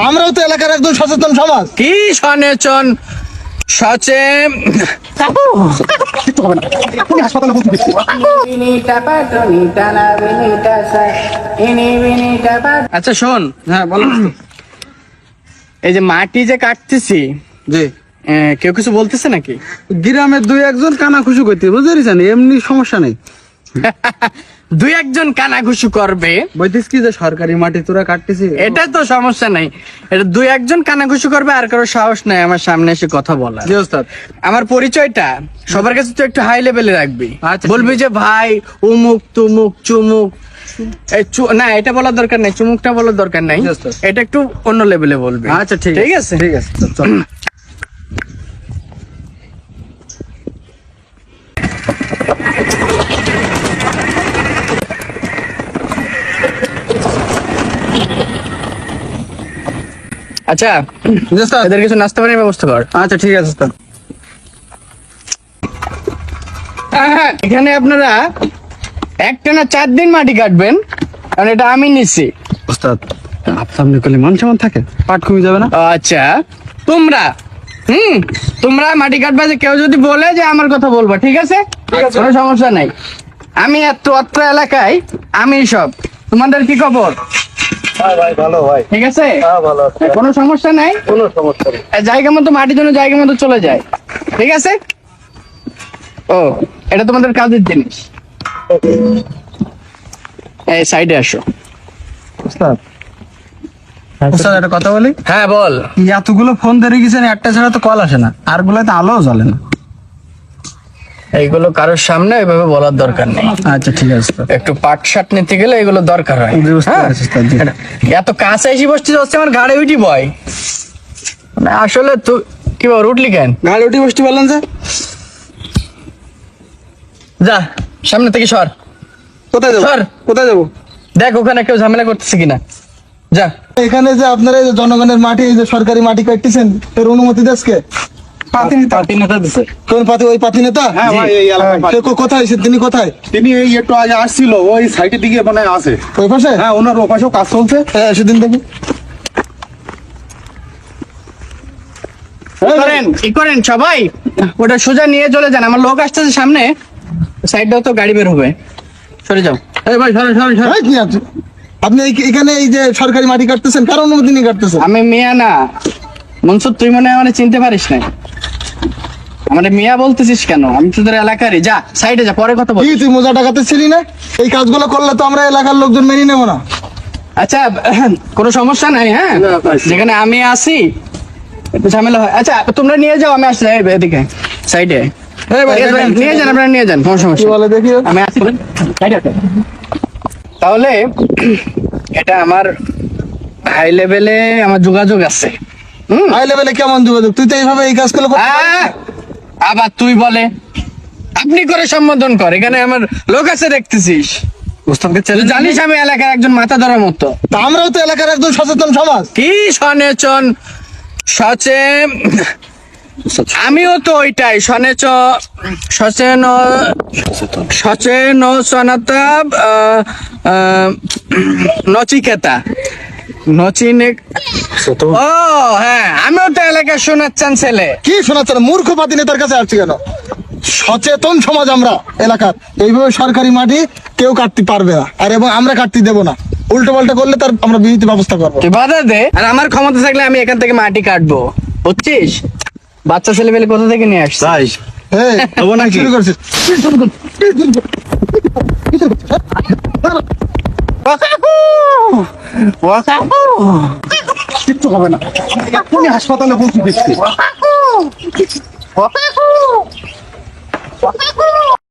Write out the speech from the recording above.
আমরাও তো এলাকার একজন সচেতন সমাজ। কি সচেতন আচ্ছা শোন, হ্যাঁ বলো। এই যে মাটি যে কাটতেছি, জি কেউ কিছু বলতেছে নাকি? গ্রামের দুই একজন কানা খুশি করতে বুঝতে এমনি সমস্যা নেই। দুই একজন কানাঘুষু করবে, বলতিস কি যে সরকারি মাটি তোরা কাটতেছি, এটা তো সমস্যা নাই। এটা দুই একজন কানাঘুষু করবে, আর কারো সাহস নাই আমার সামনে এসে কথা বলা। জি ওস্তাদ। আমার পরিচয়টা সবার কাছে তো একটু হাই লেভেলে রাখবি। আচ্ছা, বলবি যে ভাই উমুক তুমুক চুমুক। না এটা বলার দরকার নাই, চুমুকটা বলার দরকার নাই, Yes, sir. এটা একটু অন্য লেভেলে বলবি। আচ্ছা ঠিক আছে ঠিক আছে চল। আচ্ছা জি ওস্তাদ। এদের কিছু নাস্তা পানির ব্যবস্থা কর। আচ্ছা ঠিক আছে ওস্তাদ। এখানে আপনারা একটানা 4 দিন মাটি কাটবেন, কারণ এটা আমি নিচ্ছি। ওস্তাদ সামনে করলে মান সম্মান থাকে, পাট কমে যাবে না? আচ্ছা তোমরা তোমরা মাটি কাটবা, যে কেউ যদি বলে যে আমার কথা বলবা, ঠিক আছে? কোনো সমস্যা নাই। আমি অত্র এলাকায় আমি সব। তোমাদের কি খবর? ভাই ভালো ভাই। ঠিক আছে, ভালো। কোনো সমস্যা নাই। কোনো সমস্যা নেই। জায়গা মতো মাটির জন্য জায়গা মতো চলে যায়, ঠিক আছে? ও এটা তোমাদের কাজের জিনিস। এই সাইডে আসো। ওস্তাদ ওস্তাদ একটা কথা বলি। হ্যাঁ বল। এতগুলো ফোন ধরে গেছেন, একটা ছাড়া তো কল আসে না, আর গুলোতে আলোও জ্বলে না। এইগুলো কারোর সামনে ওইভাবে বলার দরকার নেই। আচ্ছা ঠিক আছে ওস্তাদ। একটু পাট শাট নিতে গেলে এগুলো দরকার হয়। জি বুঝতে হ্যাঁ? পারছি ওস্তাদ, জি। এত কাছে এসে বসতে হচ্ছে আমার ঘাড়ে উঠি বয়। মানে আসলে তুই কি বল উঠলি কেন? গাড়ি উঠে বসতে পারলেন যে? যা সামনে থেকে সর। কোথায় যাবো? স্যার। কোথায় যাবো? দেখ ওখানে কেউ ঝামেলা করতেছে কিনা। যা। এখানে যে আপনারা এই যে জনগণের মাটি, এই যে সরকারি মাটি কাটতেছেন, এর অনুমতি দেশকে? পার্টি নেতা দিছে। কোন পাতি? ওই পাতি নেতা? হ্যাঁ ভাই, এই এলাকার সে কোথায়? তিনি কোথায়? তিনি এই একটু আগে আসছিল, ওই সাইডের দিকে মানে আছে। ওই পাশে? হ্যাঁ, ওনার ওপাশেও কাজ চলছে। হ্যাঁ সেদিন দেখি। কি করেন সবাই? ওটা সোজা নিয়ে চলে যান, আমার লোক আসতেছে সামনে। সাইডটাও তো গাড়ি বের হবে, সরে যাও। এই ভাই সরেন সরেন সরেন। এই কি আছে? আপনি এখানে এই যে সরকারি মাটি কাটতেছেন, কার অনুমতি নিয়ে কাটতেছেন? আমি মিয়া না মনসুর, তুই মনে হয় আমার চিনতে পারিস না। আমার মিয়া বলতেছিস কেন? আমি তোদের এলাকারই। যা সাইডে যা, পরে কথা বল। কি তুই মজা টাকাতে ছিলি না? এই কাজগুলো করলে তো আমরা এলাকার লোকজন মেনে নেবো না। আচ্ছা কোনো সমস্যা নাই। হ্যাঁ যেখানে আমি আসি একটু ঝামেলা হয়। আচ্ছা তোমরা নিয়ে যাও, আমি আসছি এদিকে সাইডে। এই ভাই, নিয়ে যান, আপনারা নিয়ে যান, কোনো কি সমস্যা বলে দেখি? আমি আসি। সাইডে আসো। তাহলে এটা আমার হাই লেভেলে আমার যোগাযোগ আছে। হাই লেভেলে কেমন যোগাযোগ? তুই তো এইভাবে এই কাজগুলো করতে পারিস না। আবার তুই বলে আপনি করে সম্বোধন কর। এখানে আমার লোক আছে দেখতেছিস। ওস্তাদকে তুই জানিস আমি এলাকার একজন মাথা ধরার মতো। তা আমরাও তো এলাকার একজন সচেতন সমাজ। কি সচেতন আমিও তো ওইটাই সচেতনতা নচিকেতা নচিনে। ও হ্যাঁ, আমিও তো এলাকার শোনাচ্ছেন ছেলে। কি শোনাচ্ছে? মূর্খ পাতি নেতার কাছে আসছি কেন? সচেতন সমাজ আমরা এলাকার। এইভাবে সরকারি মাটি কেউ কাটতে পারবে না, আর এবং আমরা কাটতে দেবো না। উল্টো পাল্টা করলে তার আমরা বিহিত ব্যবস্থা করবো। তুই বাধা দে, আর আমার ক্ষমতা থাকলে আমি এখান থেকে মাটি কাটবো, বুঝছিস? বাচ্চা ছেলে পেলে কোথা থেকে নিয়ে আসছিস? এই, হবো নাকি? শুরু করছিস? কিচ্ছু হবে না। এক্ষুনি হাসপাতালে পৌঁছে দিচ্ছি।